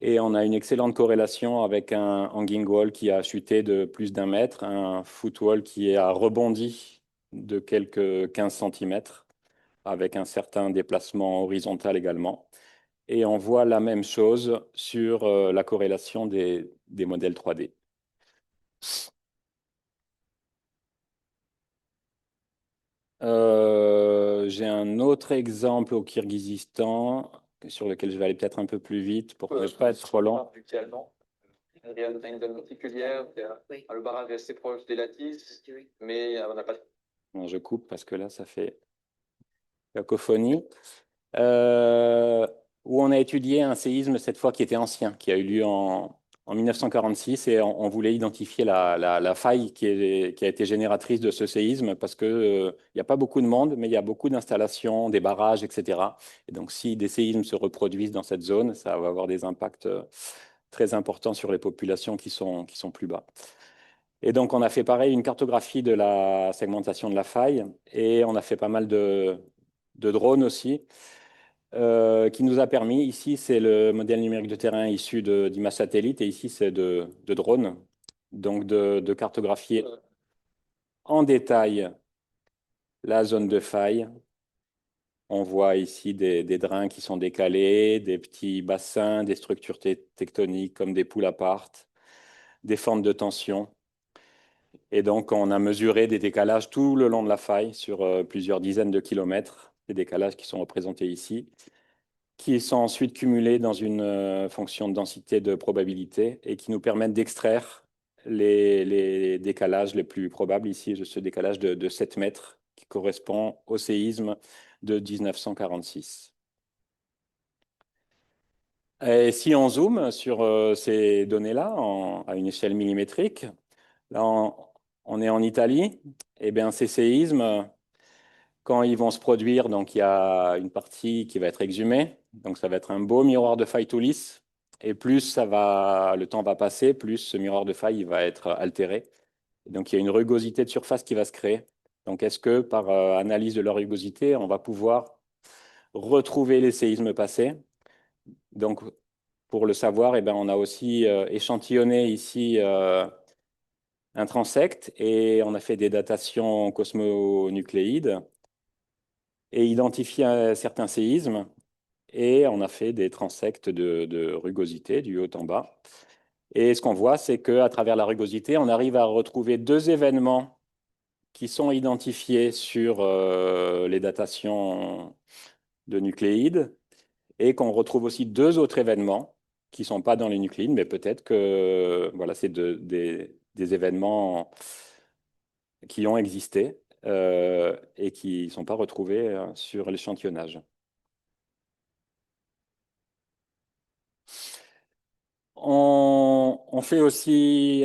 [SPEAKER 1] Et on a une excellente corrélation avec un hanging wall qui a chuté de plus d'un mètre, un footwall qui a rebondi de quelques 15 centimètres, avec un certain déplacement horizontal également. Et on voit la même chose sur la corrélation des modèles 3D. J'ai un autre exemple au Kirghizistan sur lequel je vais aller peut-être un peu plus vite pour ne pas être trop long.
[SPEAKER 3] Il y a une zone particulière,
[SPEAKER 4] Oui.
[SPEAKER 3] le barrage est assez proche des lattices,
[SPEAKER 4] Oui.
[SPEAKER 3] mais on n'a pas.
[SPEAKER 1] Non, je coupe parce que là, ça fait cacophonie. Euh, Où on a étudié un séisme, cette fois qui était ancien, qui a eu lieu en 1946, et on voulait identifier la faille qui a été génératrice de ce séisme, parce que, il n'y a pas beaucoup de monde, mais il y a beaucoup d'installations, des barrages, etc. Et donc, si des séismes se reproduisent dans cette zone, ça va avoir des impacts très importants sur les populations qui sont plus bas. Et donc, on a fait pareil, une cartographie de la segmentation de la faille, et on a fait pas mal de drones aussi, qui nous a permis, ici c'est le modèle numérique de terrain issu d'images satellites, et ici c'est de drones, donc de cartographier en détail la zone de faille. On voit ici des drains qui sont décalés, des petits bassins, des structures tectoniques comme des poules à part, des fentes de tension. Et donc, on a mesuré des décalages tout le long de la faille sur plusieurs dizaines de kilomètres, des décalages qui sont représentés ici, qui sont ensuite cumulés dans une fonction de densité de probabilité et qui nous permettent d'extraire les décalages les plus probables. Ici, ce décalage de 7 mètres qui correspond au séisme de 1946. Et si on zoome sur ces données-là à une échelle millimétrique, là, on est en Italie, et bien ces séismes, quand ils vont se produire, donc il y a une partie qui va être exhumée, donc ça va être un beau miroir de faille tout lisse, et plus le temps va passer, plus ce miroir de faille il va être altéré. Et donc il y a une rugosité de surface qui va se créer. Donc est-ce que par analyse de la rugosité, on va pouvoir retrouver les séismes passés? Donc pour le savoir, eh ben, on a aussi échantillonné ici un transect, et on a fait des datations cosmonucléides. et identifier certains séismes. Et on a fait des transects de rugosité du haut en bas. Et ce qu'on voit, c'est qu'à travers la rugosité, on arrive à retrouver deux événements qui sont identifiés sur les datations de nucléides et qu'on retrouve aussi deux autres événements qui ne sont pas dans les nucléides, mais peut-être que voilà, c'est des événements qui ont existé et qui ne sont pas retrouvés sur l'échantillonnage. On fait aussi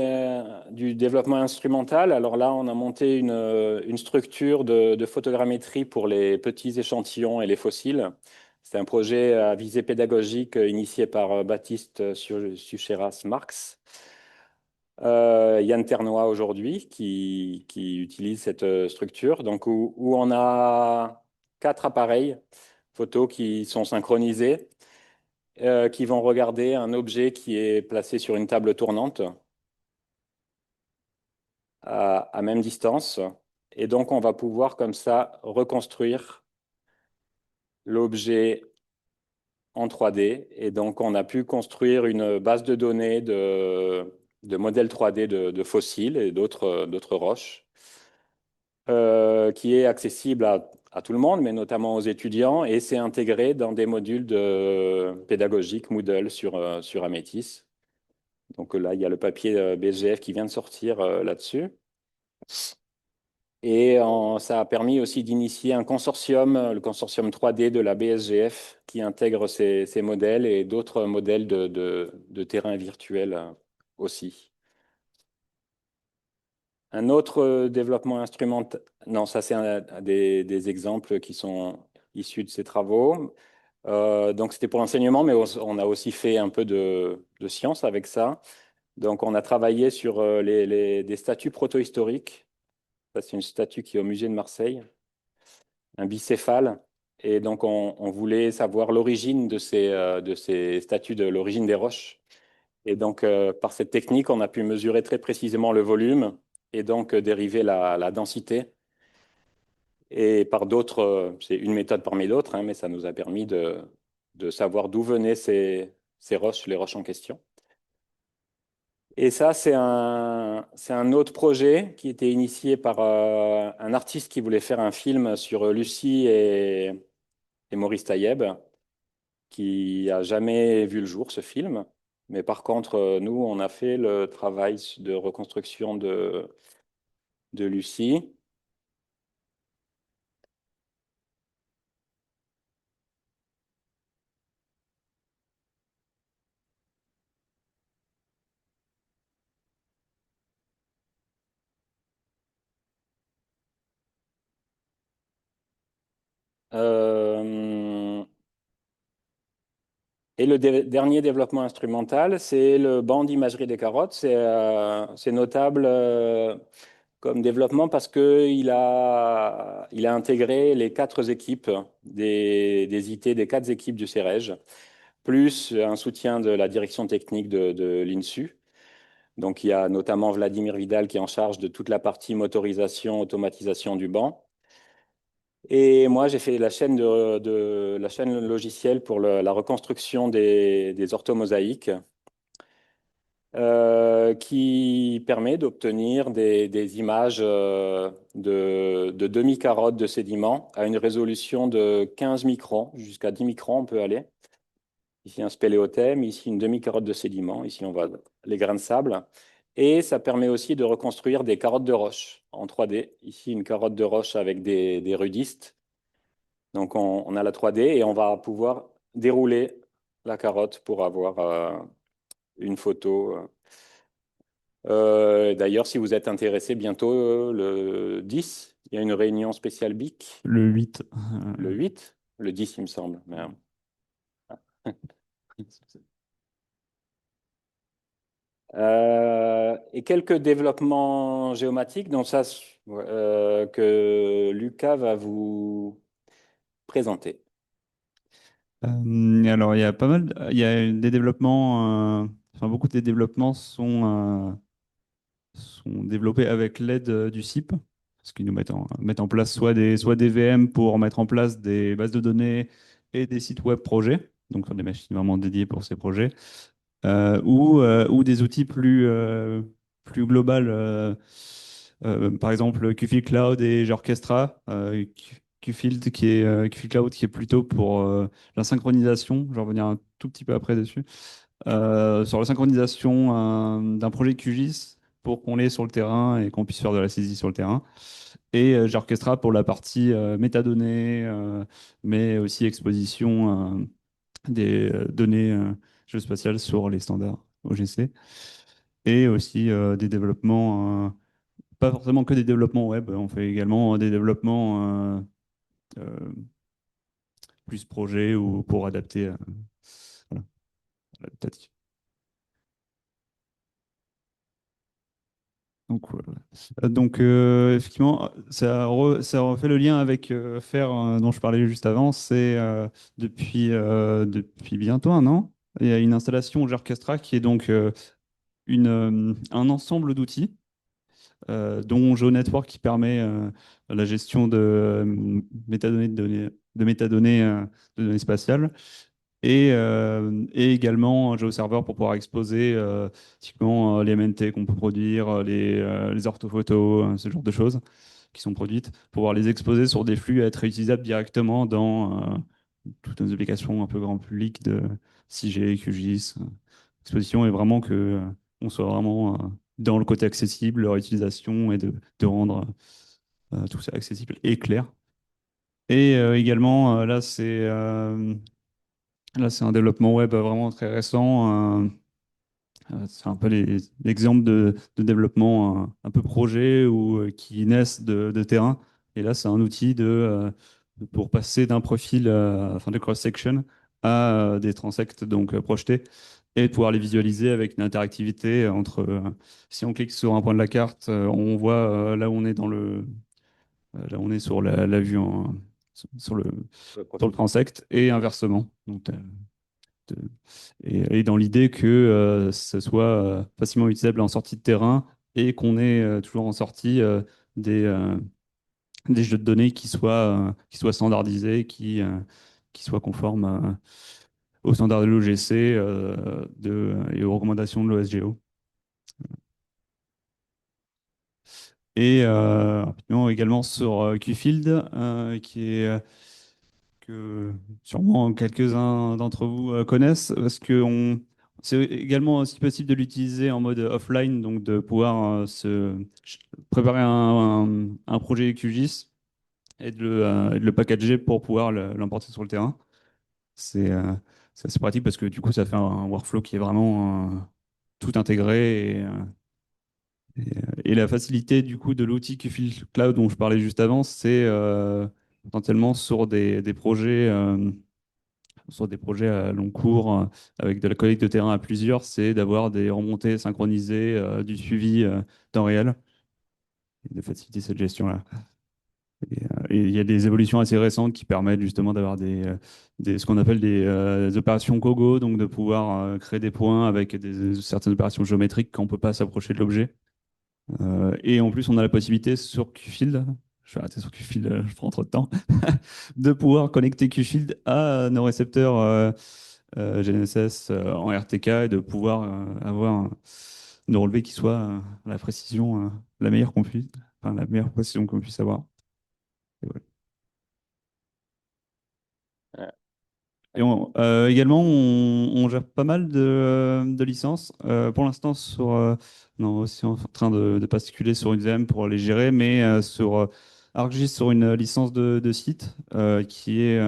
[SPEAKER 1] du développement instrumental. Alors là, on a monté une structure de photogrammétrie pour les petits échantillons et les fossiles. C'est un projet à visée pédagogique initié par Baptiste Sucheras-Marx. Yann Ternois aujourd'hui qui utilise cette structure, donc où on a quatre appareils photo qui sont synchronisés qui vont regarder un objet qui est placé sur une table tournante à même distance. Et donc, on va pouvoir comme ça reconstruire l'objet en 3D. Et donc, on a pu construire une base de données de modèles 3D de fossiles et d'autres roches, qui est accessible à tout le monde, mais notamment aux étudiants. Et c'est intégré dans des modules pédagogiques Moodle sur Améthys. Donc là, il y a le papier BSGF qui vient de sortir là-dessus. Et ça a permis aussi d'initier un consortium, le consortium 3D de la BSGF, qui intègre ces modèles et d'autres modèles de terrain virtuel aussi. Un autre développement instrumental, non, ça c'est des exemples qui sont issus de ces travaux. Donc c'était pour l'enseignement, mais on a aussi fait un peu de science avec ça. Donc, on a travaillé sur des statues protohistoriques. Ça, c'est une statue qui est au musée de Marseille, un bicéphale. Et donc, on voulait savoir l'origine de ces statues, de l'origine des roches. Et donc, par cette technique, on a pu mesurer très précisément le volume et donc dériver la densité. Et par d'autres, c'est une méthode parmi d'autres, hein, mais ça nous a permis de savoir d'où venaient ces roches, les roches en question. Et ça, c'est un autre projet qui était initié par un artiste qui voulait faire un film sur Lucie et Maurice Taïeb, qui a jamais vu le jour, ce film. Mais par contre, nous, on a fait le travail de reconstruction de Lucie. Euh, et le dernier développement instrumental, c'est le banc d'imagerie des carottes. C'est notable comme développement parce il a intégré les quatre équipes des IT, des quatre équipes du CEREJ, plus un soutien de la direction technique de l'INSU. Donc, il y a notamment Vladimir Vidal qui est en charge de toute la partie motorisation, automatisation du banc. Et moi, j'ai fait la chaîne logicielle pour la reconstruction des orthomosaïques qui permet d'obtenir des images de demi-carottes de sédiments à une résolution de 15 microns, jusqu'à 10 microns on peut aller. Ici un spéléothème, ici une demi-carotte de sédiments, ici on voit les grains de sable. Et ça permet aussi de reconstruire des carottes de roche en 3D. Ici une carotte de roche avec des rudistes. Donc on a la 3D et on va pouvoir dérouler la carotte pour avoir une photo. D'ailleurs, si vous êtes intéressé, bientôt le 10, il y a une réunion spéciale BIC.
[SPEAKER 2] Le 8.
[SPEAKER 1] Le 8, le 10, il me semble. Et quelques développements géomatiques, donc ça, que Lucas va vous présenter.
[SPEAKER 2] Alors, il y a pas mal, il y a des développements, enfin, beaucoup des développements sont développés avec l'aide du CIP. parce qu'ils nous mettent en place soit des VM pour mettre en place des bases de données et des sites web projets, donc sur des machines vraiment dédiées pour ces projets, ou des outils plus global. Par exemple, Qfile Cloud et Orchestra. Qfile Cloud qui est plutôt pour la synchronisation. Je vais revenir un tout petit peu après dessus. Sur la synchronisation d'un projet QGIS pour qu'on l'ait sur le terrain et qu'on puisse faire de la saisie sur le terrain. Et Orchestra pour la partie métadonnées, mais aussi exposition des données géospatiales sur les standards OGC. Et aussi des développements, pas forcément que des développements web, on fait également des développements euh, plus projets ou pour adapter voilà, l'adaptatif. Donc, voilà. Effectivement, ça refait le lien avec Faire, dont je parlais juste avant. C'est depuis bientôt un an, il y a une installation Orchestra qui est donc un ensemble d'outils dont GeoNetwork qui permet la gestion de métadonnées, de données spatiales, et également GeoServer pour pouvoir exposer typiquement les MNT qu'on peut produire, les orthophotos, ce genre de choses qui sont produites, pour pouvoir les exposer sur des flux à être réutilisables directement dans toutes nos applications un peu grand public de 6G, QGIS, exposition, et vraiment que on soit vraiment dans le côté accessible, leur utilisation, et de rendre tout ça accessible et clair. Et également, là, c'est un développement web vraiment très récent. C'est un peu l'exemple de développement un peu projet ou qui naissent de terrain. Et là, c'est un outil pour passer d'un profil, enfin de cross-section, à des transects donc projetés, et de pouvoir les visualiser avec une interactivité entre. Si on clique sur un point de la carte, on voit là où on est là où on est sur la vue sur le,
[SPEAKER 1] Le
[SPEAKER 2] sur le
[SPEAKER 1] profil.
[SPEAKER 2] transect, et inversement. Donc, de- et dans l'idée que ce soit facilement utilisable en sortie de terrain, et qu'on ait toujours en sortie des, euh, des jeux de données qui soient standardisés, qui soient conformes aux standards de l'OGC et aux recommandations de l'OSGEO. Et rapidement également sur Qfield, qui est que sûrement quelques-uns d'entre vous connaissent, parce que c'est également aussi possible de l'utiliser en mode offline, donc de pouvoir préparer un projet QGIS et de le packager pour pouvoir l'importer sur le terrain. C'est euh, c'est assez pratique parce que du coup, ça fait un workflow qui est vraiment tout intégré. Et la facilité du coup de l'outil Qfile Cloud dont je parlais juste avant, c'est potentiellement sur des projets à long cours, avec de la collecte de terrain à plusieurs, c'est d'avoir des remontées synchronisées, du suivi temps réel, et de faciliter cette gestion-là. Et il y a des évolutions assez récentes qui permettent justement d'avoir ce qu'on appelle des opérations Gogo, donc de pouvoir créer des points avec certaines opérations géométriques quand on ne peut pas s'approcher de l'objet. Et en plus, on a la possibilité sur Qfield, je vais arrêter sur Qfield, je prends trop de temps, de pouvoir connecter Qfield à nos récepteurs GNSS en RTK, et de pouvoir avoir nos relevés qui soient à la précision la meilleure qu'on puisse, enfin la meilleure précision qu'on puisse avoir. Et voilà.
[SPEAKER 1] Ouais.
[SPEAKER 2] Et également, on gère pas mal de licences. Pour l'instant, non, aussi en train de basculer sur une VM pour les gérer, mais sur ArcGIS, sur une licence de site qui est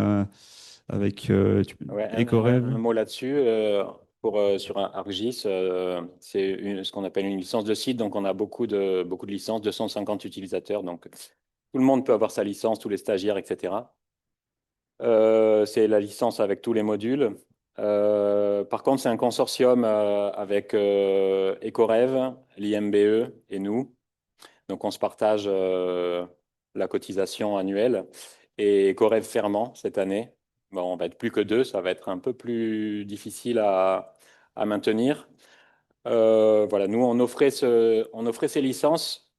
[SPEAKER 2] avec
[SPEAKER 1] Ouais, un
[SPEAKER 2] EcoRev.
[SPEAKER 1] mot là-dessus. Sur un ArcGIS, c'est ce qu'on appelle une licence de site. Donc, on a beaucoup de licences, 250 utilisateurs. Donc, tout le monde peut avoir sa licence, tous les stagiaires, etc. C'est la licence avec tous les modules. Par contre, c'est un consortium avec EcoRev, l'IMBE et nous. Donc, on se partage la cotisation annuelle. Et EcoRev fermant cette année. Bon, on va être plus que deux, ça va être un peu plus difficile à maintenir. Voilà, nous, on offrait ces licences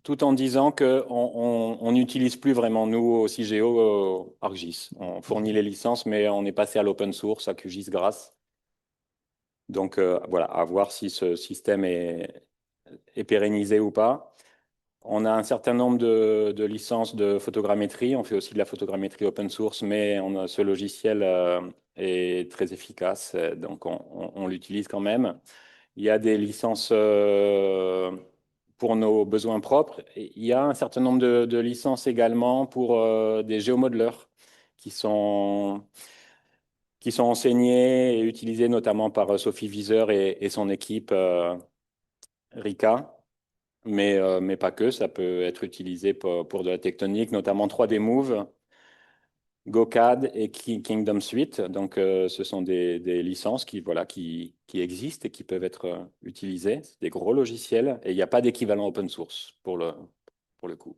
[SPEAKER 1] tout en disant qu'on n'utilise plus vraiment, nous, au CIGEO, ArcGIS. On fournit les licences, mais on est passé à l'open source, à QGIS grâce. Donc voilà, à voir si ce système est pérennisé ou pas. On a un certain nombre de licences de photogrammétrie. On fait aussi de la photogrammétrie open source, mais ce logiciel est très efficace, donc on l'utilise quand même. Il y a des licences pour nos besoins propres. Et il y a un certain nombre de licences également pour des géomodeleurs qui sont, qui sont enseignés et utilisés notamment par Sophie Viseur et son équipe RICA. Mais pas que, ça peut être utilisé pour de la tectonique, notamment 3D Move, GoCAD et Kingdom Suite. Donc, ce sont des licences voilà, qui existent et qui peuvent être utilisées. C'est des gros logiciels et il n'y a pas d'équivalent open source pour le coup.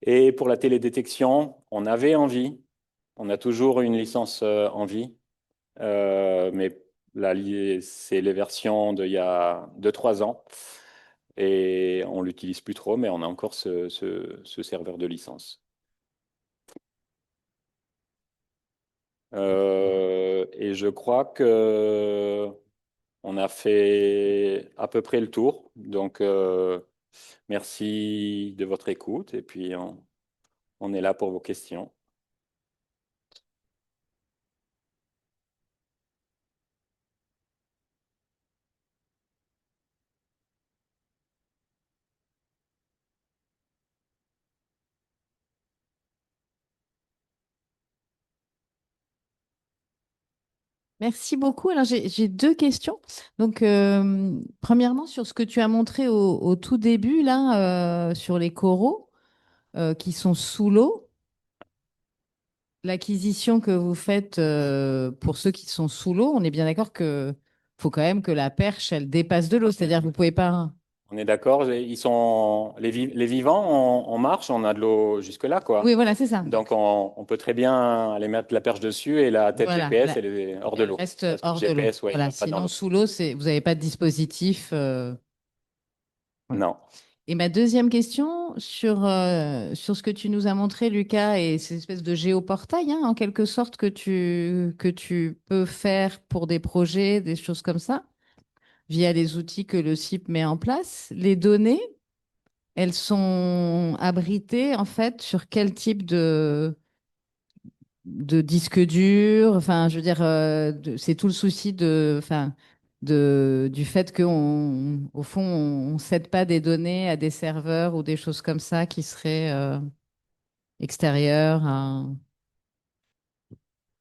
[SPEAKER 1] Et pour la télédétection, on avait envie, on a toujours une licence en vie, mais c'est les versions d'il y a 2-3 ans. Et on ne l'utilise plus trop, mais on a encore ce serveur de licence. Et je crois que on a fait à peu près le tour. Donc, merci de votre écoute. Et puis, on est là pour vos questions.
[SPEAKER 4] Merci beaucoup. Alors, j'ai deux questions. Donc, premièrement, sur ce que tu as montré au tout début, là, sur les coraux qui sont sous l'eau, l'acquisition que vous faites pour ceux qui sont sous l'eau, on est bien d'accord que faut quand même que la perche, elle dépasse de l'eau. C'est-à-dire que vous pouvez pas.
[SPEAKER 1] On est d'accord? Ils sont les vivants en marche, on a de l'eau jusque-là,
[SPEAKER 4] Oui,
[SPEAKER 1] quoi.
[SPEAKER 4] voilà, c'est ça.
[SPEAKER 1] Donc, on peut très bien aller mettre la perche dessus et la tête
[SPEAKER 4] Voilà.
[SPEAKER 1] GPS, elle est hors de
[SPEAKER 4] Elle
[SPEAKER 1] l'eau.
[SPEAKER 4] reste
[SPEAKER 1] Parce que le
[SPEAKER 4] hors de l'eau.
[SPEAKER 1] GPS, ouais, il
[SPEAKER 4] Voilà.
[SPEAKER 1] va pas dans
[SPEAKER 4] Sinon,
[SPEAKER 1] l'eau.
[SPEAKER 4] sous l'eau, vous n'avez pas de dispositif. Voilà.
[SPEAKER 1] Non.
[SPEAKER 4] Et ma deuxième question sur ce que tu nous as montré, Lucas, et ces espèces de géoportail, hein, en quelque sorte, que tu peux faire pour des projets, des choses comme ça, via les outils que le CIP met en place. Les données, elles sont abritées, en fait, sur quel type de disque dur? Enfin, je veux dire, c'est tout le souci enfin, du fait au fond, on ne cède pas des données à des serveurs ou des choses comme ça qui seraient extérieures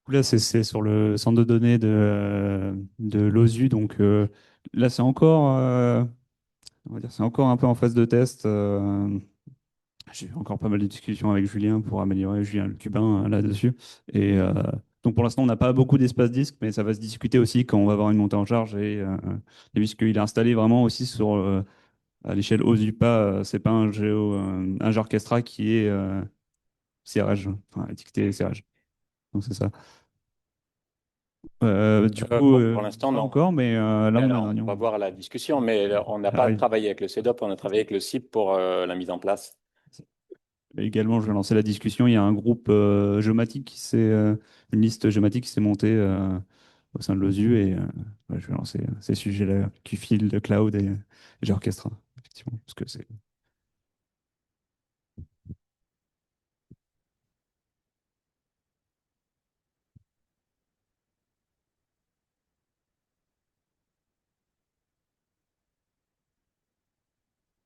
[SPEAKER 2] Là, c'est sur le centre de données de l'OSU. Donc là, on va dire, c'est encore un peu en phase de test. J'ai eu encore pas mal de discussions avec Julien pour améliorer Julien le Cubain là-dessus. Et donc pour l'instant, on n'a pas beaucoup d'espace disque, mais ça va se discuter aussi quand on va avoir une montée en charge. Et puisqu'il est installé vraiment aussi à l'échelle OSUPA, c'est pas un GeoOrchestra qui est CRH, enfin étiqueté CRH. Donc c'est ça. Du coup,
[SPEAKER 1] Pour l'instant,
[SPEAKER 2] pas
[SPEAKER 1] non.
[SPEAKER 2] encore, mais là, on a un
[SPEAKER 1] On va
[SPEAKER 2] réunion.
[SPEAKER 1] voir la discussion, mais on n'a
[SPEAKER 2] Ça
[SPEAKER 1] pas
[SPEAKER 2] arrive.
[SPEAKER 1] travaillé avec le CEDOP, on a travaillé avec le CIP pour la mise en place.
[SPEAKER 2] Et également, je vais lancer la discussion. Il y a un groupe géomatique une liste géomatique qui s'est montée au sein de l'OSU et ouais, je vais lancer ces sujets-là, QField, Cloud et Orchestra, effectivement, parce que c'est.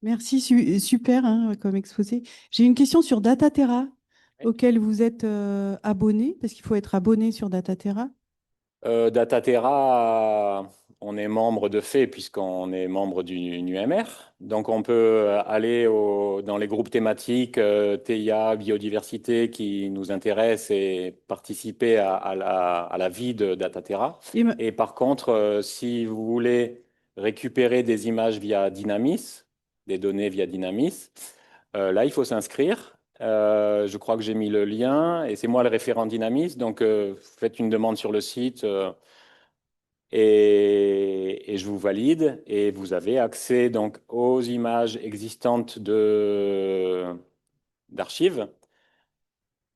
[SPEAKER 5] Merci, super hein, comme exposé. J'ai une question sur Dataterra,
[SPEAKER 1] Oui.
[SPEAKER 5] auquel vous êtes abonné, parce qu'il faut être abonné sur Dataterra.
[SPEAKER 1] Dataterra, on est membre de fait puisqu'on est membre du UMR. Donc on peut aller dans les groupes thématiques TIA, biodiversité qui nous intéressent et participer à la vie de Dataterra. Et par contre, si vous voulez récupérer des images via Dynamis, des données via Dynamis, là il faut s'inscrire. Je crois que j'ai mis le lien et c'est moi le référent Dynamis. Donc, faites une demande sur le site. et je vous valide et vous avez accès donc aux images existantes d'archives.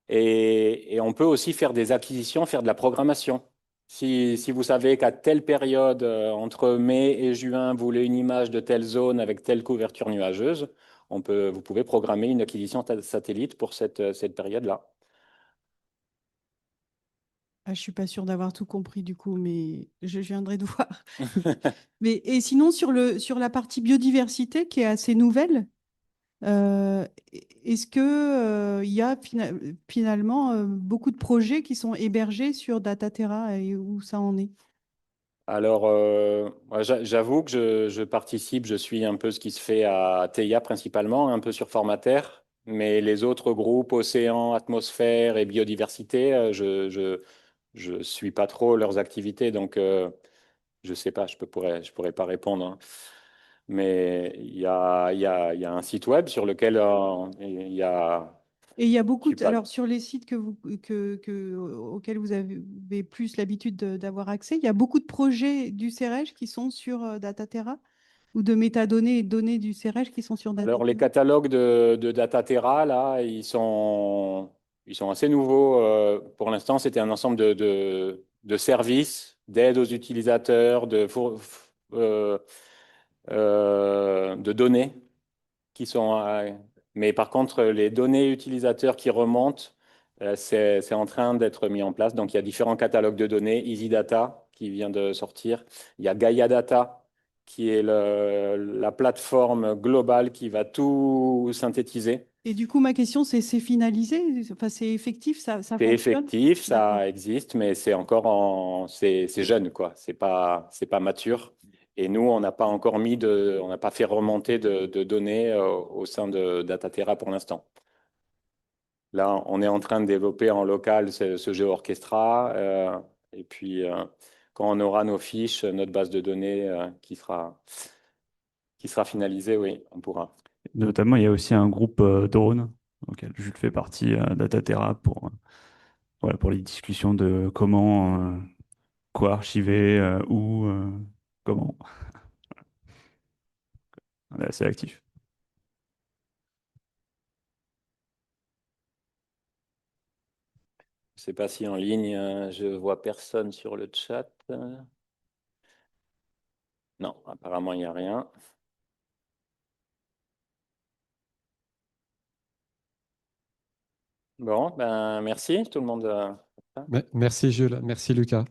[SPEAKER 1] Et on peut aussi faire des acquisitions, faire de la programmation. Si vous savez qu'à telle période, entre mai et juin, vous voulez une image de telle zone avec telle couverture nuageuse, vous pouvez programmer une acquisition satellite pour cette période-là.
[SPEAKER 5] Ah, je suis pas sûre d'avoir tout compris du coup, mais je viendrai de voir. Mais, et sinon, sur la partie biodiversité qui est assez nouvelle, euh, est-ce que, il y a finalement beaucoup de projets qui sont hébergés sur Dataterra et où ça en est?
[SPEAKER 1] Alors, moi, j'avoue que je participe, je suis un peu ce qui se fait à TEIA principalement, un peu sur Formater, mais les autres groupes, océan, atmosphère et biodiversité, je suis pas trop leurs activités, donc je sais pas, je pourrais pas répondre, hein. Mais il y a un site web sur lequel il y a,
[SPEAKER 5] Et il y a
[SPEAKER 1] je
[SPEAKER 5] beaucoup
[SPEAKER 1] suis pas,
[SPEAKER 5] alors sur les sites auxquels vous avez plus l'habitude d'avoir accès, il y a beaucoup de projets du CEREJ qui sont sur Dataterra ou de métadonnées et de données du CEREJ qui sont sur
[SPEAKER 1] Alors, les
[SPEAKER 5] Dataterra.
[SPEAKER 1] catalogues de Dataterra, là, ils sont assez nouveaux. Pour l'instant, c'était un ensemble de services, d'aide aux utilisateurs, euh, de données qui sont. Mais par contre, les données utilisateurs qui remontent, c'est en train d'être mis en place. Donc, il y a différents catalogues de données. Easy Data qui vient de sortir. Il y a Gaia Data qui est la plateforme globale qui va tout synthétiser.
[SPEAKER 5] Et du coup, ma question, c'est finalisé? Enfin, c'est effectif, ça
[SPEAKER 1] C'est
[SPEAKER 5] fonctionne?
[SPEAKER 1] effectif,
[SPEAKER 5] D'accord.
[SPEAKER 1] ça existe, mais c'est jeune, quoi. C'est pas mature. Et nous, on n'a pas encore on n'a pas fait remonter de données au sein de Dataterra pour l'instant. Là, on est en train de développer en local ce jeu Orchestra. Et puis, quand on aura nos fiches, notre base de données qui sera finalisée, oui, on pourra.
[SPEAKER 2] Notamment, il y a aussi un groupe drone auquel Jules fait partie, Dataterra, voilà, pour les discussions de comment, quoi archiver, où, comment. On est assez actif.
[SPEAKER 1] Je ne sais pas si en ligne, je vois personne sur le chat. Non, apparemment, il n'y a rien. Bon, ben merci tout le monde.
[SPEAKER 6] Merci Jules, merci Lucas.